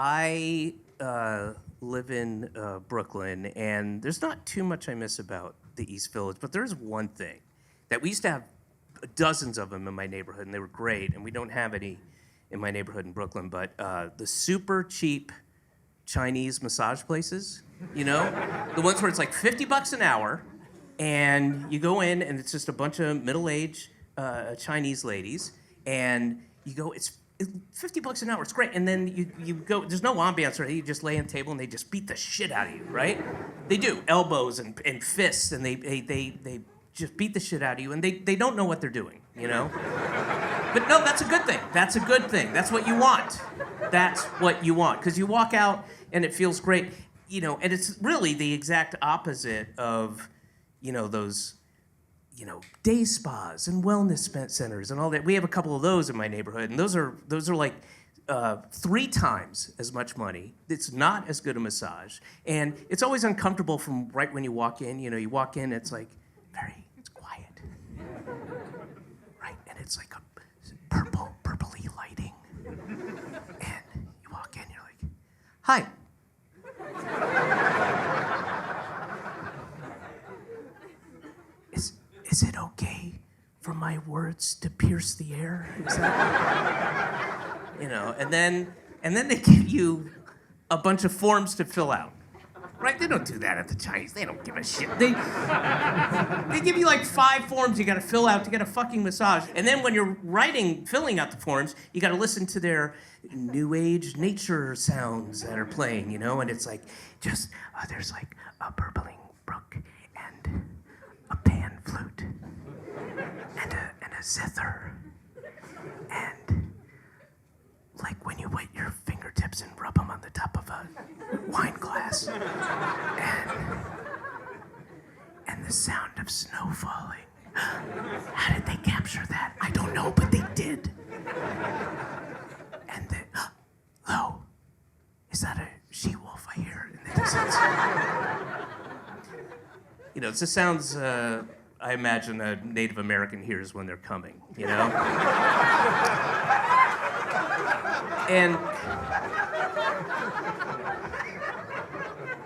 I live in Brooklyn, and there's not too much I miss about the East Village, but there's one thing that we used to have dozens of them in my neighborhood, and they were great, and we don't have any in my neighborhood in Brooklyn, but the super cheap Chinese massage places, you know? The ones where it's like $50 an hour, and you go in, and it's just a bunch of middle-aged Chinese ladies, and you go, it's $50 an hour, it's great. And then you go, there's no ambiance, right? You just lay on a table and they just beat the shit out of you, right? They do, elbows and fists, and they just beat the shit out of you, and they don't know what they're doing, you know? But no, that's a good thing. That's a good thing. That's what you want. That's what you want. Because you walk out and it feels great, you know, and it's really the exact opposite of, you know, those, you know, day spas and wellness centers and all that. We have a couple of those in my neighborhood, and those are like 3 times as much money. It's not as good a massage, and it's always uncomfortable from right when you walk in. You know, you walk in, it's like it's quiet, right? And it's like a purpley lighting, and you walk in, you're like, "Hi." Is it okay for my words to pierce the air? Is that, you know, and then they give you a bunch of forms to fill out, right? They don't do that at the Chinese. They don't give a shit. They give you like 5 forms you got to fill out to get a fucking massage, and then when you're filling out the forms, you got to listen to their new age nature sounds that are playing, you know, and it's like just there's like a burbling brook and a pan flute and a zither, and like when you wet your fingertips and rub them on the top of a wine glass, and the sound of snow falling. How did they capture that? I don't know, but they did. And then, Lo, is that a she-wolf I hear in the distance? You know, it just sounds, I imagine a Native American hears when they're coming, you know?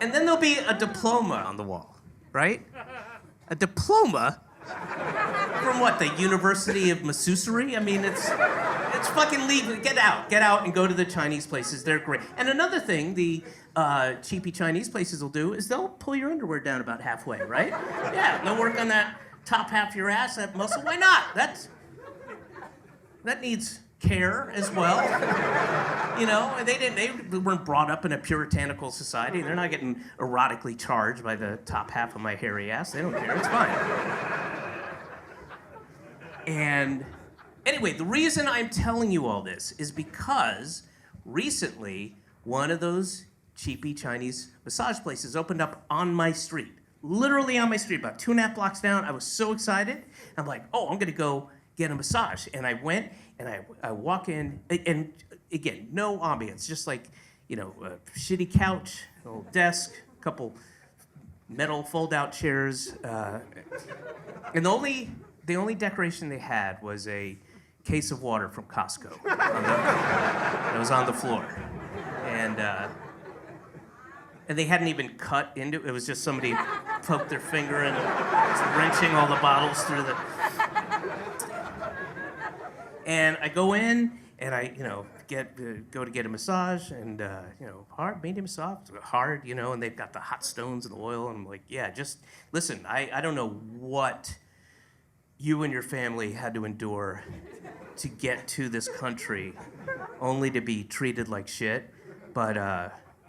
And then there'll be a diploma on the wall, right? A diploma? From what, the University of Masseuse? I mean, it's fucking legal. Get out and go to the Chinese places. They're great. And another thing the cheapy Chinese places will do is they'll pull your underwear down about halfway, right? Yeah, they'll work on that top half of your ass, that muscle. Why not? That needs care as well. You know, they weren't brought up in a puritanical society. They're not getting erotically charged by the top half of my hairy ass. They don't care. It's fine. And anyway, the reason I'm telling you all this is because recently one of those cheapy Chinese massage places opened up on my street. Literally on my street, about 2.5 blocks down. I was so excited. I'm like, oh, I'm gonna go get a massage. And I went, and I walk in, and again, no ambiance, just like, you know, a shitty couch, a little desk, a couple metal fold-out chairs, and the only decoration they had was a case of water from Costco that was on the floor, and they hadn't even cut into it. It was just somebody poked their finger and was wrenching all the bottles through the. And I go in and I, you know, go to get a massage, and you know, hard, medium, soft, hard, you know, and they've got the hot stones and the oil, and I'm like, yeah, just listen. I don't know what you and your family had to endure to get to this country, only to be treated like shit, but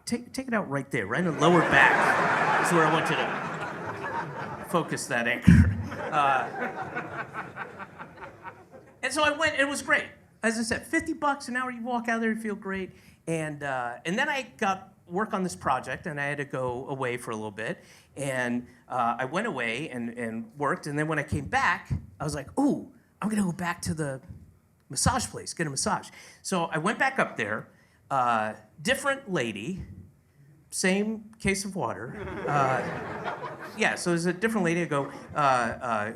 take it out right there, right in the lower back. Is where I want you to focus that anchor. And so I went, and it was great. As I said, $50 an hour, you walk out there, you feel great. And then I got work on this project, and I had to go away for a little bit. And I went away and worked, and then when I came back, I was like, ooh, I'm gonna go back to the massage place, get a massage. So I went back up there, different lady, same case of water. Yeah, so there's a different lady. I go, I'd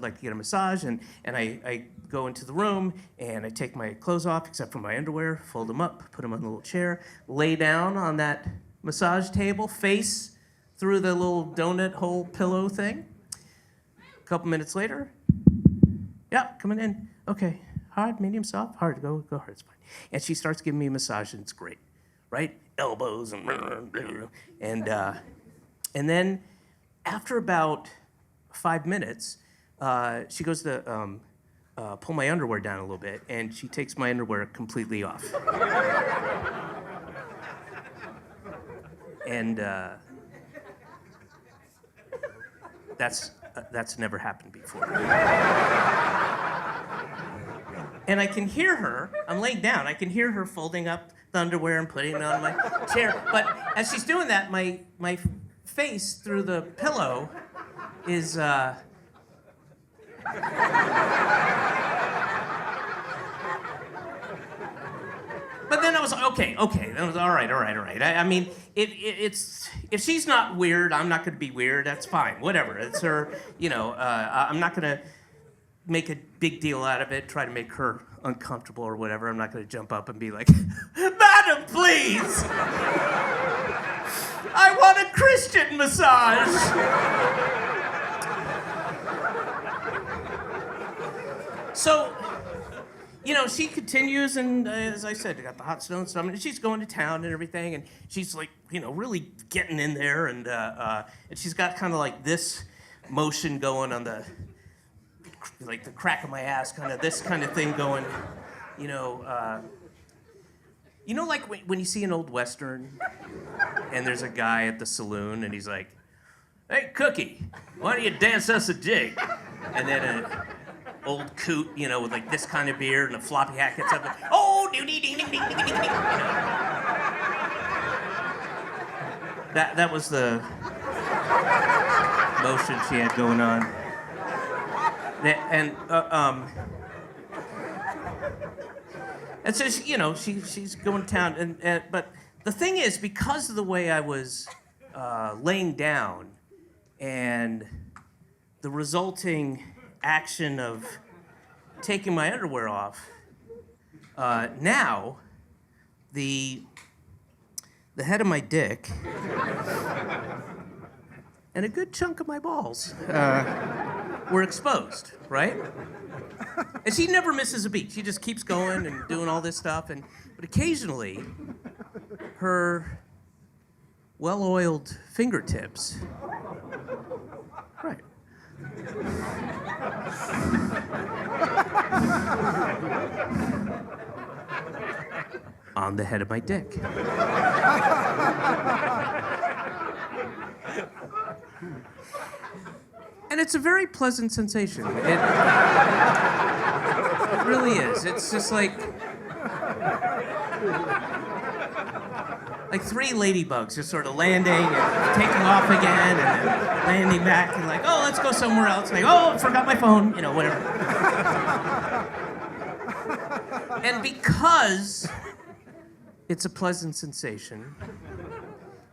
like to get a massage, and I go into the room, and I take my clothes off, except for my underwear, fold them up, put them on the little chair, lay down on that massage table, face through the little donut hole pillow thing. A couple minutes later, yeah, coming in. Okay, hard, medium, soft, hard, go hard, it's fine. And she starts giving me a massage, and it's great, right? Elbows and then after about 5 minutes, she goes to pull my underwear down a little bit, and she takes my underwear completely off. And that's never happened before. And I can hear her, I'm laying down, I can hear her folding up the underwear and putting it on my chair. But as she's doing that, my face through the pillow is But then I was okay. That was all right. I mean, it's if she's not weird, I'm not going to be weird. That's fine. Whatever. It's her. I'm not going to make a big deal out of it. Try to make her uncomfortable or whatever. I'm not going to jump up and be like, "Madam, please, I want a Christian massage." So. She continues, and as I said, I got the hot stone stomach, and she's going to town and everything, and she's like, really getting in there, and she's got kind of like this motion going on the crack of my ass, kind of this kind of thing going, like when you see an old Western, and there's a guy at the saloon, and he's like, "Hey, Cookie, why don't you dance us a jig?" And then a old coot, with like this kind of beard and a floppy hat gets up and, oh, ding ding ding ding ding ding ding. That was the motion she had going on. And so she's going to town, but the thing is, because of the way I was laying down and the resulting action of taking my underwear off, now the head of my dick and a good chunk of my balls were exposed, right? And she never misses a beat. She just keeps going and doing all this stuff, but occasionally her well-oiled fingertips, right, on the head of my dick. And it's a very pleasant sensation. It really is. It's just like three ladybugs just sort of landing and taking off again and then landing back and like, oh, let's go somewhere else. Like, oh, I forgot my phone, whatever. And because it's a pleasant sensation,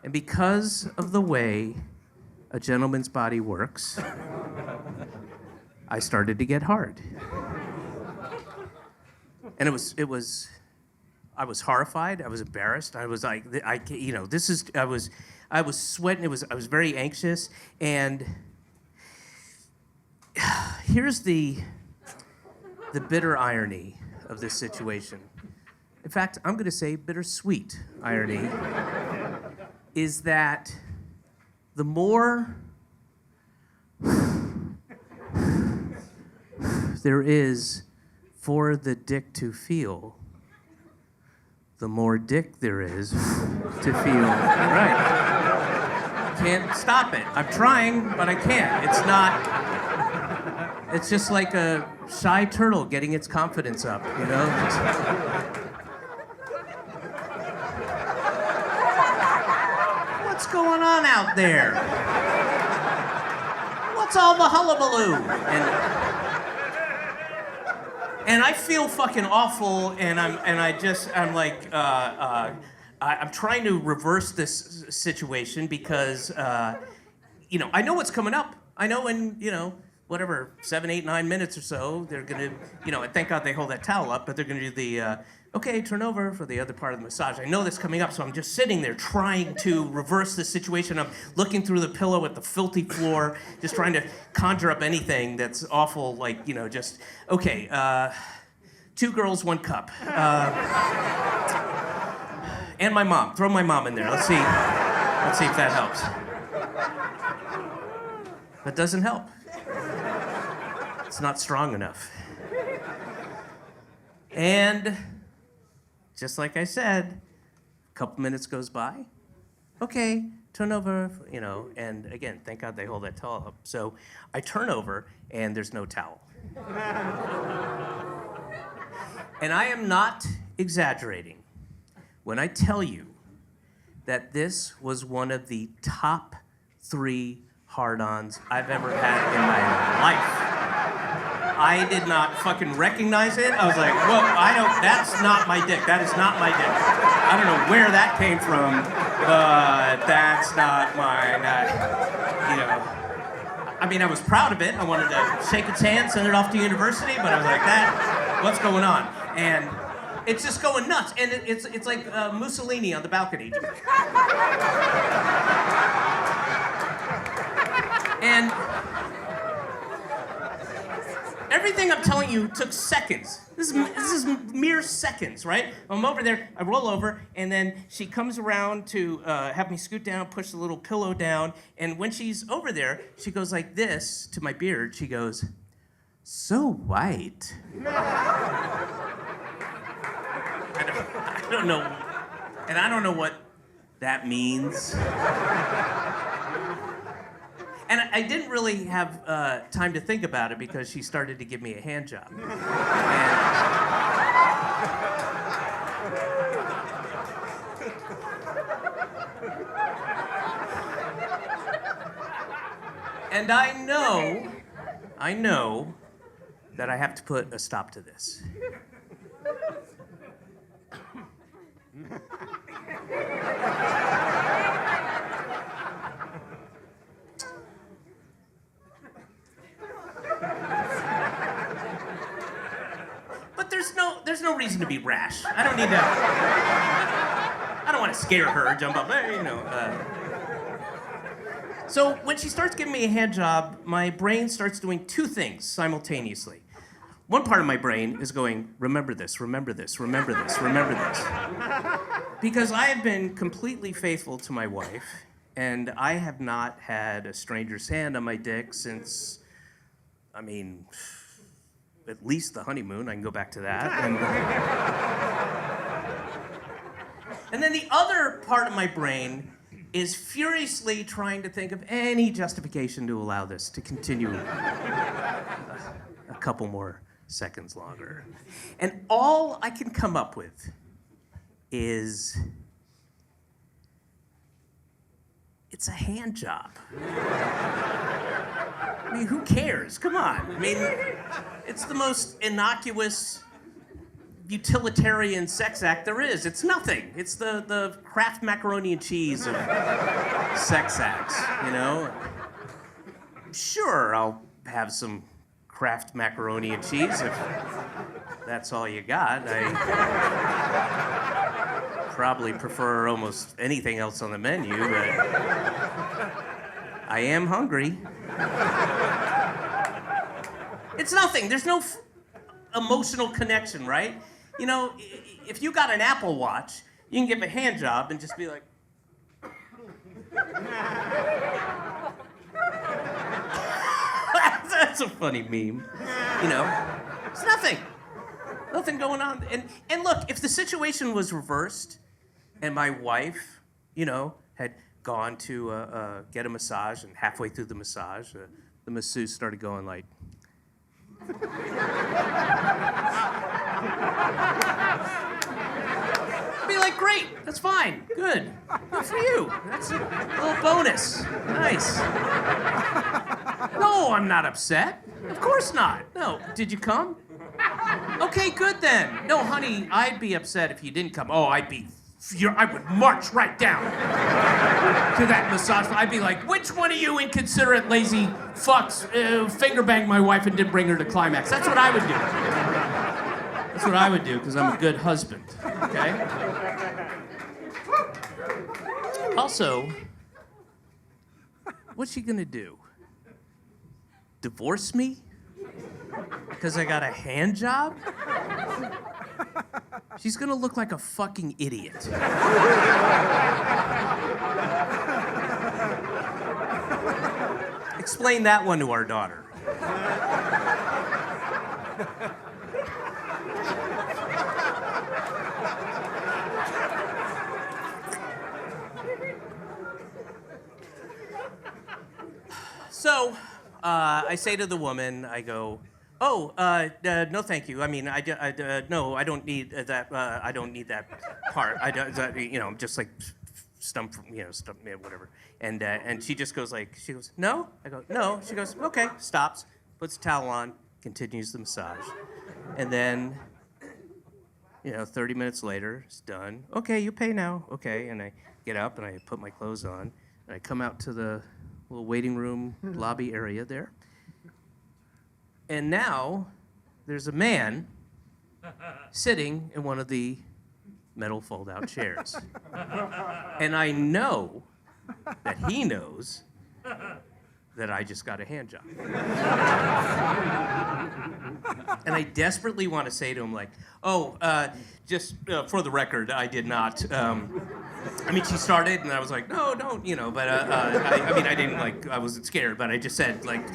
and because of the way a gentleman's body works, I started to get hard. And I was horrified. I was embarrassed. I was like, I was sweating. I was very anxious. And here's the bitter irony of this situation. In fact, I'm going to say bittersweet irony is that the more there is for the dick to feel, the more dick there is to feel. Right. Can't stop it. I'm trying, but I can't. It's just like a shy turtle getting its confidence up, What's going on out there? What's all the hullabaloo? And I feel fucking awful, and I'm like, I'm trying to reverse this situation because, I know what's coming up. I know in, whatever, 7, 8, 9 minutes or so, they're gonna, and thank God they hold that towel up, but they're gonna do the, okay, turn over for the other part of the massage. I know that's coming up, so I'm just sitting there trying to reverse the situation. I'm looking through the pillow at the filthy floor, just trying to conjure up anything that's awful, like, just, okay, 2 girls, 1 cup. And my mom. Throw my mom in there. Let's see if that helps. That doesn't help. It's not strong enough. And just like I said, a couple minutes goes by. Okay, turn over, and again, thank God they hold that towel up. So I turn over, and there's no towel. And I am not exaggerating when I tell you that this was one of the top 3 hard-ons I've ever had in my life. I did not fucking recognize it. I was like, whoa, that's not my dick. That is not my dick. I don't know where that came from, but that's not mine. I was proud of it. I wanted to shake its hand, send it off to university, but I was like, what's going on? And it's just going nuts, and it's like Mussolini on the balcony. And everything I'm telling you took seconds. This is mere seconds, right? I'm over there, I roll over, and then she comes around to have me scoot down, push the little pillow down, and when she's over there, she goes like this to my beard. She goes, "So white." I don't know, and I don't know what that means. And I didn't really have time to think about it because she started to give me a hand job. And I know that I have to put a stop to this. But there's no reason to be rash. I don't need to. I don't want to scare her, jump up, So when she starts giving me a hand job, my brain starts doing 2 things simultaneously. One part of my brain is going, remember this, remember this, remember this, remember this. Because I have been completely faithful to my wife, and I have not had a stranger's hand on my dick since, at least the honeymoon. I can go back to that. And then the other part of my brain is furiously trying to think of any justification to allow this to continue a couple more seconds longer. And all I can come up with is, it's a hand job. Who cares? Come on. It's the most innocuous, utilitarian sex act there is. It's nothing. It's the Kraft macaroni and cheese of sex acts, Sure, I'll have some Kraft macaroni and cheese if that's all you got. I probably prefer almost anything else on the menu, but I am hungry. It's nothing. There's no emotional connection, right? If you got an Apple Watch, you can give a hand job and just be like, that's a funny meme. It's nothing. Nothing going on. And look, if the situation was reversed and my wife, had gone to get a massage, and halfway through the massage, the masseuse started going like, be like, great, that's fine, good for you. That's a little bonus. Nice. No, I'm not upset. Of course not. No, did you come? Okay, good then. No, honey, I'd be upset if you didn't come. Oh, I'd be I would march right down to that massage. I'd be like, which one of you inconsiderate, lazy fucks finger banged my wife and didn't bring her to climax? That's what I would do. That's what I would do, because I'm a good husband, okay? Also, what's she gonna do? Divorce me? Because I got a hand job? She's gonna look like a fucking idiot. Explain that one to our daughter. So, I say to the woman, I go, oh, no, thank you. I mean, no, I don't need that. I don't need that part. I don't, I'm just like stumped, whatever. And she just goes like, she goes, no? I go, no. She goes, okay, stops, puts a towel on, continues the massage. And then, 30 minutes later, it's done. Okay, you pay now. Okay, and I get up and I put my clothes on and I come out to the little waiting room lobby area there. And now there's a man sitting in one of the metal fold-out chairs. And I know that he knows that I just got a hand job. And I desperately want to say to him, like, oh, just for the record, I did not. She started, and I was like, no, don't, but I didn't, like, I wasn't scared, but I just said, like,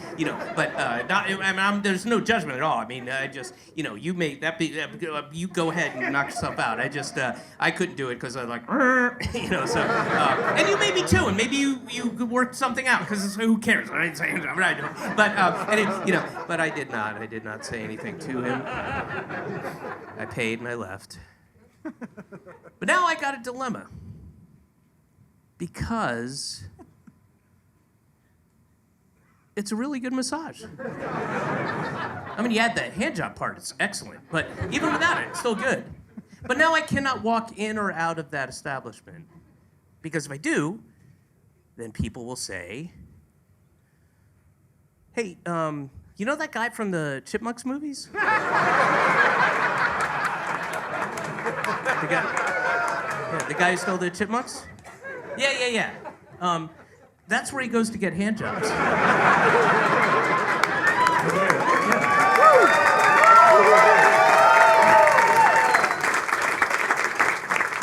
there's no judgment at all. I mean, I just, you make that be, you go ahead and knock yourself out. I just, I couldn't do it because I was like, so, and you maybe too, and maybe you worked something out, because who cares? I didn't say anything, but I did not say anything to him. I paid and I left. But now I got a dilemma. Because it's a really good massage. I mean, you add the hand job part, it's excellent. But even without it, it's still good. But now I cannot walk in or out of that establishment. Because if I do, then people will say, hey, you know that guy from the Chipmunks movies? The guy who stole the chipmunks? Yeah. That's where he goes to get hand jobs.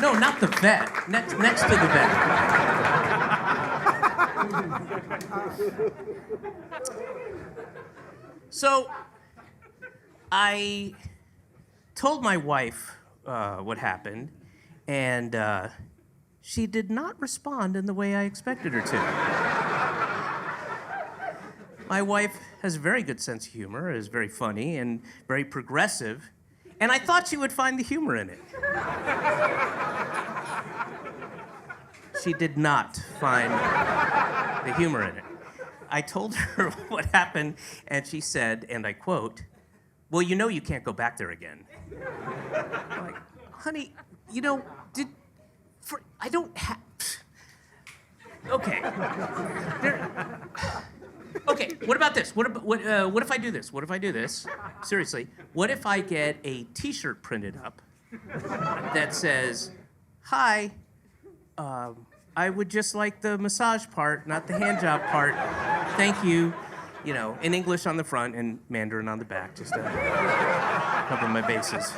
No, not the vet. Next to the vet. So, I told my wife what happened, and she did not respond in the way I expected her to. My wife has a very good sense of humor, is very funny and very progressive, and I thought she would find the humor in it. She did not find the humor in it. I told her what happened, and she said, and I quote, well, you can't go back there again. I'm like, honey, I don't have... Okay. Okay, what about this? What if I do this? What if I do this? Seriously, what if I get a T-shirt printed up that says, hi, I would just like the massage part, not the hand job part. Thank you. In English on the front and Mandarin on the back, just to cover my bases.